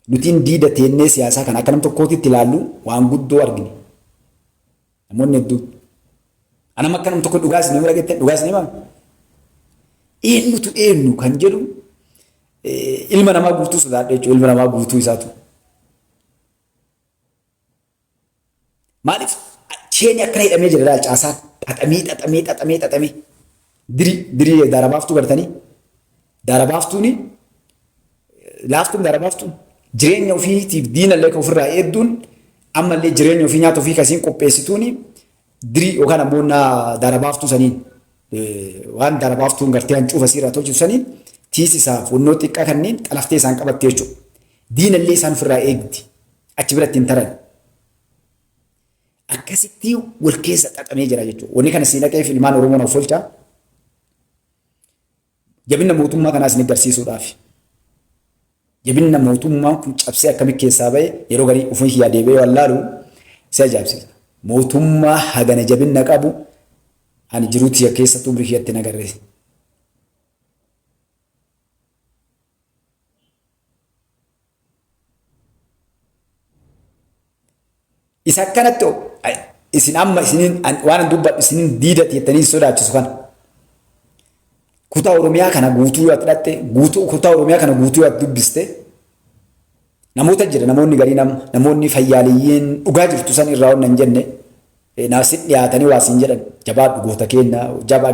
nutiin diida teennee siyaasaa kan akka nam tokkootitti ilaallu waan guddoo argine. Namoonni hedduu anam akka nam tokko dhugaas ni murageette dhugaas ni maal eenyutu eenyu kan jedhu ilma namaa guutuu sodaadha jechuudha ilma namaa guutuu isaatu. Maaliif cheeni akkana hidhamee jira laal caasaa xaxamee dirii daarabaaftuu gartanii daarabaaftuuni laaftuun daarabaaftuun jireenya ofiitiif diinallee kan ofirraa eedduun ammallee jireenya ofii nyaata ofii kasiin qopheessituuni dirii yookaan ammoo daarabaaftuu saniin waan daarabaaftuun gartee hancuufa siirraa tolchitu saniin tiisisaaf wannoo xiqqaa kanneen xalaftee isaan qabatte jechuudha. Diinallee isaan ofirraa eegdi achi biratti hin taran. Akkasitti wal keessa xaxamee jira jechuudha. Wanni kana siinaqee ilmaan Oromoo naaf oolchaa jabina mootummaa kanaas ni agarsiisuudhaaf. Jabina mootummaan kun cabsee akkamii keessaa ba'e yeroo garii ofii yaadee ba'e wallaalu si ajaa'ibsiisa. Mootummaa hagana jabina qabu ani jiruutii keessattuu umrii kiyyaatti nagarreesse. Isa akkanatti isin amma isiniin waan dubbadhu isiniin diidati jettanii sodaachisu kana. Kutaa Oromiyaa kana guutuu yoo hidhatte kutaa Oromiyaa kana guutuu yoo dubbiste namoota jira namoonni garii namoonni fayyaaliyyiin dhugaa jirtu san irraa onnan jenne naafsi dhiyaatanii waasiin jedhan jabaadhu goota keenya jabaa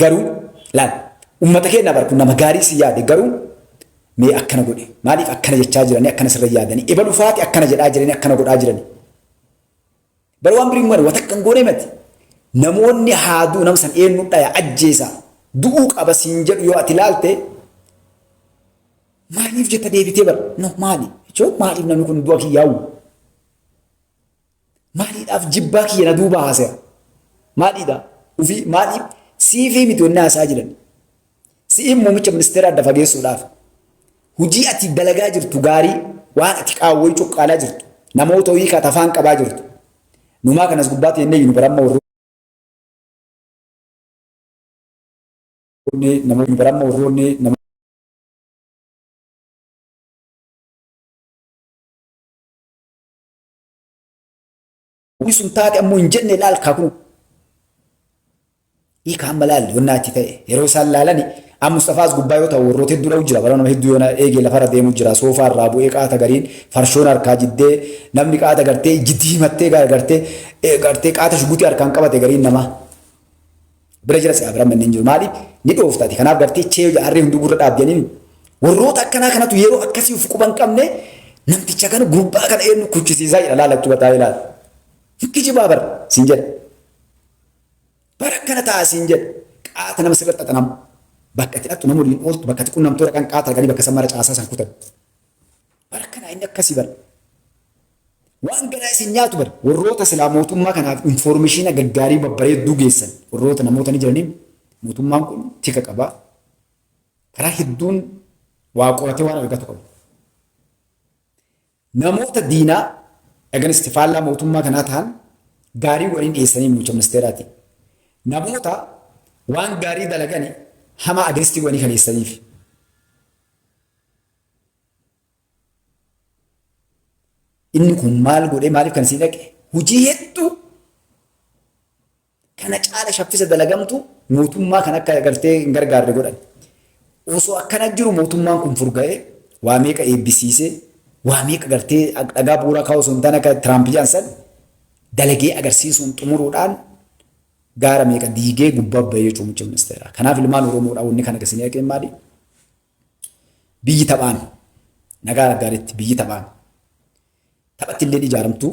garuu laal uummata keenya barku nama gaarii si yaade garuu mee akkana godhe maaliif akkana jechaa jiranii akkana sirra yaadanii ebalu faati akkana jedhaa jiranii akkana godhaa jiranii. Bari waan birii mara watakkan goonee mati namoonni haaduu nama san eenyu dhaya ajjeesa du'uu qaba siin jedhu yoo ati ilaalte maaliif jetta deebitee bara no maali jechuun maaliif namni kun du'a kiyyaa'u maaliidhaaf jibbaa kiyya na duuba haasaya maaliidha ofii maaliif siifii miti wanni haasaa jiran si'iin muummicha ministeera adda fageessuudhaaf hujii ati dalagaa jirtu gaarii waan ati qaawwee cuqqaalaa jirtu namoota ho'ii katafaan qabaa jirtu. Numaa kanas gubbaatti inni nu baramma warroonni namoonni baramma warroonni namoonni sun taate ammoo hin jenne ilaal kaakuu hiikaan malaali wannaatti ta'e yeroo isaan laalani amma Mustafaas gubbaa yoo ta'u warroota hedduu dha'u jira bara nama hedduu yoo eegee lafarra deemu jira soofaa irraa bu'ee qaata gariin farshoon harkaa jiddee namni qaata gartee jiddii himattee gartee qaata shugutii harkaan qabate gariin namaa bira jira si'a bira manneen jiru maaliif ni dhooftaati kanaaf gartee chee harree hunduu gurra dhaabjanii warroota akkanaa kanatu yeroo akkasii uf quban qabne namticha kana gubbaa kana eenyu kuchisiisaa jira laalachuu bataa ilaala kijibaa bara siin jedha bara akkana ta'a siin jedha qaata nama sirriitti xaxanama. Bakka itti dhattu namoonni hin ooltu bakka itti qunnamtoota kan qaata arganii bakka sammaara caasaa san kutan. Bara kanaa inni akkasii bara. Waan garaa isin nyaatu bara warroota silaa mootummaa kanaaf infoormeeshina gaggaarii babbareedduu geessan warroota namoota ni jiraniin mootummaan kun tika qabaa. Karaa hedduun waa qoratee waan argatu qabu. Namoota diinaa egan istifaallaa mootummaa kanaa ta'an gaarii waliin dhiyeessanii muummicha ministeeraati. Namoota waan gaarii dalaganii hamaa adeemsiti wanii kan eessaniif. Inni kun maal godhee maaliif kan siin dhaqe hojii hedduu kana caala shaffisa dalagamtu mootummaa kan akka gartee hin gargaarre godhan. Osoo akkana jiru mootummaan kun furga'ee waa meeqa eebbisiisee waa meeqa gartee dhagaa bu'uuraa kaa'u osoo hin taane akka Tiraamp jaansan dalagee agarsiisuun xumuruudhaan gaara meeqa diigee gubbaa bahee jechuun muummicha ministeeraa. Kanaaf ilmaan Oromoodhaa wanni kana gasinii dhaqeen maali? Biyyi taphaan nagaa gaariitti biyyi taphaan taphatti illee ijaaramtu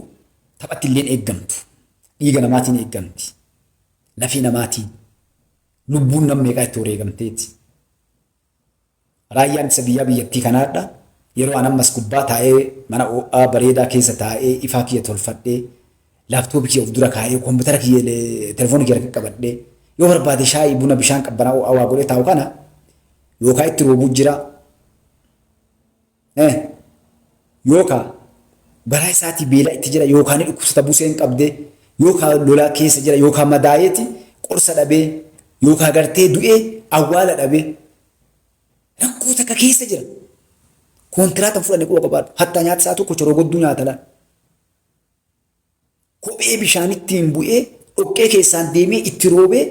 taphatti illee eeggamtu dhiiga namaatiin eeggamti lafii namaatiin lubbuun nama meeqaa itti wareegamteeti. Raayyaan isa biyyattii kanaadha yeroo an ammas gubbaa taa'ee mana ho'aa bareedaa keessa taa'ee ifaa kiyya tolfadhee laaptooppii kiyya of dura kaa'ee koompitara kiyya telefoonii kiyya qabadhee yoo barbaade shaayii buna bishaan qabbanaa waa godhee taa'u kana yookaan itti roobuu jira yookaan garaa isaatii beela itti jira yookaan dhukkubsata buseen qabdee yookaan lolaa keessa jira yookaan madaayeeti qorsa dhabee yookaan gartee du'ee awwaala dhabee rakkoo takka keessa jira Kontiraata fudhanii quba qabaadhu. Hattaa nyaata isaa tokko coroo godduu nyaata laala. Kophee bishaan ittiin bu'ee dhoqqee keessaan deemee itti roobee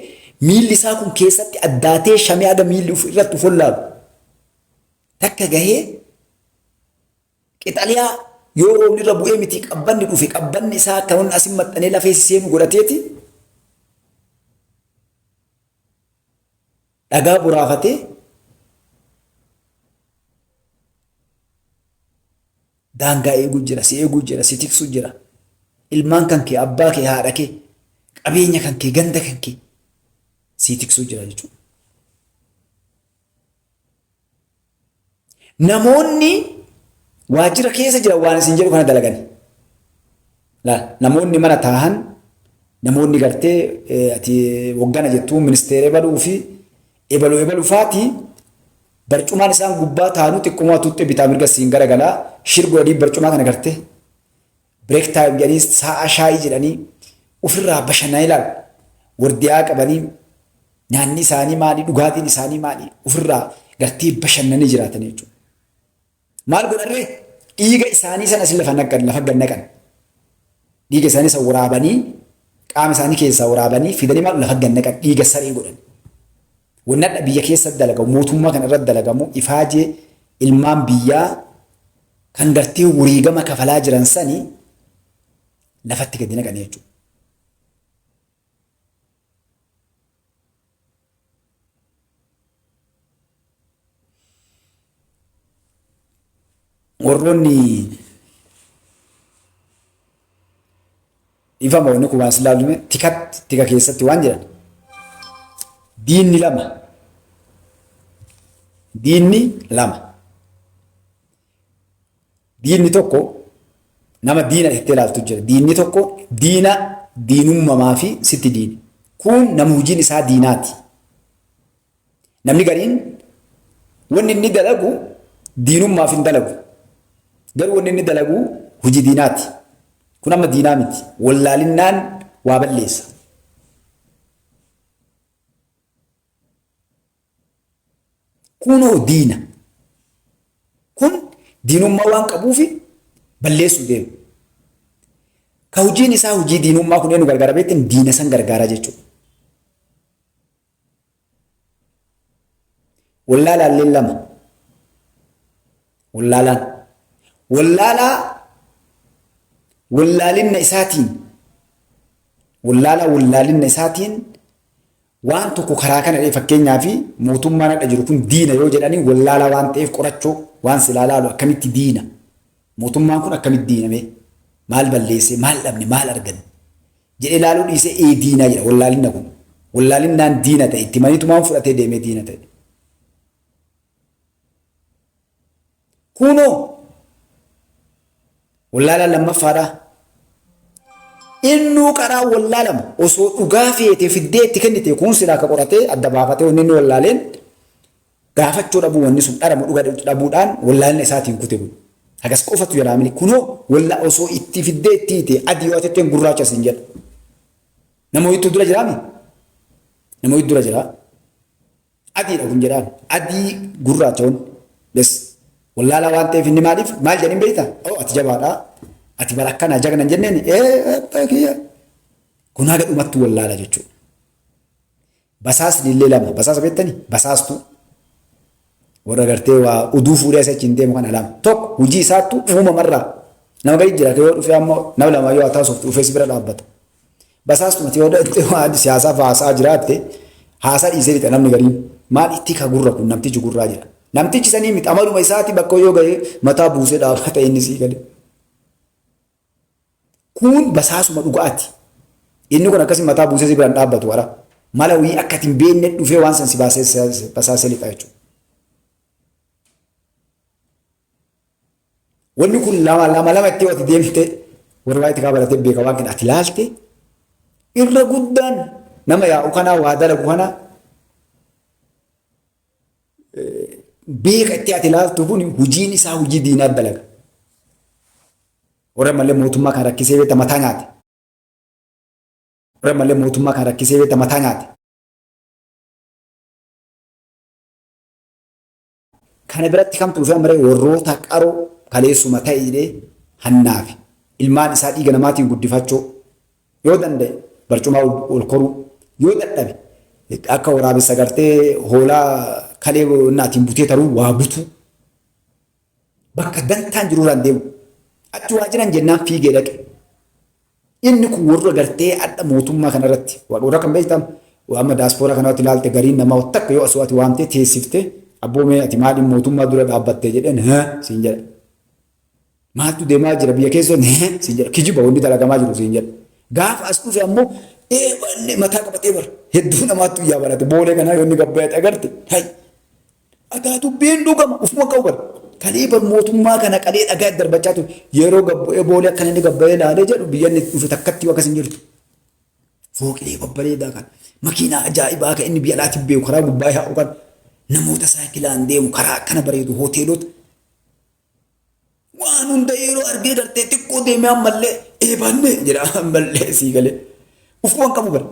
miilli isaa kun keessatti addaatee shamee aga miilli irratti follaalu. Takka gahee qixaliyaa yoo roobni irra bu'ee miti qabbanni dhufe qabbanni isaa akka wanni asin maxxanee lafee seenu godhateeti dhagaa buraafatee daangaa eeguu jira, si eeguu jira, si tiksuu jira. Ilmaan kan kee, abbaa kee, haadha kee, qabeenya kan kee, ganda kan kee si tiksuu jira jechuudha. Namoonni waajjira keessa jiran waan isin jedhu kana dalagani. Namoonni mana taahan, namoonni gartee ati hoggana jettuu ministeera ebaluu fi ebaluu faati barcumaan isaan gubbaa taanu xiqquma tutte bitaa mirga siin garagalaa shirgoo adii barcumaa kana gartee break time jedhanii sa'a shaayii jedhanii ofirraa bashannanaa ilaalu. Wardiyaa qabanii nyaanni isaanii maali, dhugaatiin isaanii maali ofirraa gartee bashannanii jiraatan jechuudha. Maal godhanree dhiiga isaanii sana lafa naqan, lafa gannaqan. Dhiiga isaanii isa waraabanii qaama isaanii keessaa waraabanii fidanii maal lafa gannaqan dhiiga saree godhan. Wannadha biyya keessatti dalagamu mootummaa kana irratti dalagamu ifaajee ilmaan biyyaa kan gartee wareegama kafalaa jiran sanii lafatti gadi naqan jechuudha. Warroonni ifama wanni kun waan silaalume tika keessatti waan jedhan diinni lama. Diinni tokko nama diina itti ilaaltu jira. Diinni tokko diina diinummaa fi sitti diini. Kun nama hojiin isaa diinaati. Namni gariin wanni inni dalagu diinummaaf hin dalagu. Garuu wanni inni dalagu hojii diinaati. Kun amma diinaa miti. Wallaalinnaan waa balleessa. Kunoo diina. Kun diinummaa waan qabuufi balleessuu deemu. Ka hojiin isaa hojii diinummaa kun eenyu gargaara beektan diina san gargaara jechuudha. Wallaalaallee lama. Wallaalinna isaatiin waan tokko karaa kana fakkeenyaa fi mootummaan hadha jiru kun diina yoo jedhanii wallaalaa waan ta'eef qorachuu waan silaa laalu akkamitti diina. Mootummaan kun akkamitti diiname maal balleesse maal dhabne maal arganne jedhee laaluu dhiisee diinaa jedha wallaalinna kun. Wallaalinnaan diina ta'e itti maniitumaan fudhatee deemee diina ta'e. Kunoo wallaalaan lammaffaadhaa. Innuu qaraa wallaalama osoo dhugaa feete fiddee itti kennite kun silaa akka qoratee adda baafatee wanni inni wallaaleen gaafachuu dhabuu wanni sun dharamu dhugaa dhabuudhaan wallaalina isaatiin kute kun. Hagas qofatu jedhamini kunoo osoo itti fiddee itti hite adii yoo ta'e gurraacha sin jedha. Nama ho'itu dura jiraami? Nama ho'itu dura jira. Adiidha kun jedhaan adii gurraacha kun des wallaalaa waan ta'eef inni maaliif maal jedhin beektaa? Ati jabaadhaa. Ati bara akkana jagna jenneen kun haga dhumatti wallaala jechuudha. Basaasni illee lama. Basaasa beektanii? Basaastuu warra gartee waa uduu fuudhee isa achiin deemu kana lama. Tokko hojii isaattu uumamarraa nama gadi jira yoo dhufee ammoo nama lama yoo taasiftu dhufee si bira dhaabbata. Basaastumati yoo dhaqxee siyaasaaf haasaa jiraatte haasaa dhiisee lixa namni gariin maal itti ka gurra kun namtichi gurraa jira. Namtichi sanii miti amaluma isaati bakka yoo ga'ee mataa buusee dhaabbata inni sii gadi. Kun basaasuma dhugaati. Inni kun akkasii mataa buusee si biraan dhaabbatu wara. Mala wii akka ittiin beekne dhufee waan san si basaasee lixa jechuudha. Wanni kun lama itti wati deemte warra waa itti kaabalatee beeka waan kana ati laalte irra guddaan nama yaa'u kanaa waa dalagu kana beeka itti ati laaltu kun hojiin isaa hojii diinaa dalaga. Warra malee mootummaa kan rakkisee beekta mataa nyaate. Warra malee mootummaa kan rakkisee beekta mataa nyaate. kana biratti kamtu dhufee amaree warroota qaroo kaleessuma ta'e jedhee hannaafi ilmaan isaa dhiiga namaatiin guddifachuu yoo danda'e barcumaa ol koruu yoo dadhabe akka waraabessa gartee hoolaa kalee naatiin butee taruu waa butu bakka dantaan jiruuraan deemu achi waa jiran jennaan fiigee dhaqe. Inni kun warra gartee adda mootummaa kanarratti warra kan beektan amma daaspooraa kanatti ilaalte gariin namaa takka yoo aswaati waamtee teessifte abboomee ati maaliin mootummaa dura dhaabbattee jedheen siin jedha. Maaltu deemaa jira biyya keessoo siin jedha kijiba wanti dalagamaa jiru siin jedha. Gaafa as dhufe ammoo mataa qabatee bara hedduu namaatti guyyaa barate boolee kanaa yoo inni gabbaa'e agarte agaatu biin dhugama ufuma qabu bara. Kalee bar mootummaa kana qalee dhagaa darbachaa ture yeroo gabbaa'ee boolee akka inni gabbaa'ee laalee jedhu biyya inni dhufe takkatti akkas hin jirtu. Fooqilee babbareedaa kan makiinaa ajaa'ibaa kan inni biyya alaatti beeku karaa gubbaa yaa'u kan namoota saayikilaan deemu karaa akkana bareedu hoteelota. Waan hunda yeroo argee gartee xiqqoo deemee ammallee eebanne jedha ammallee sii galee ufuma qabu bara.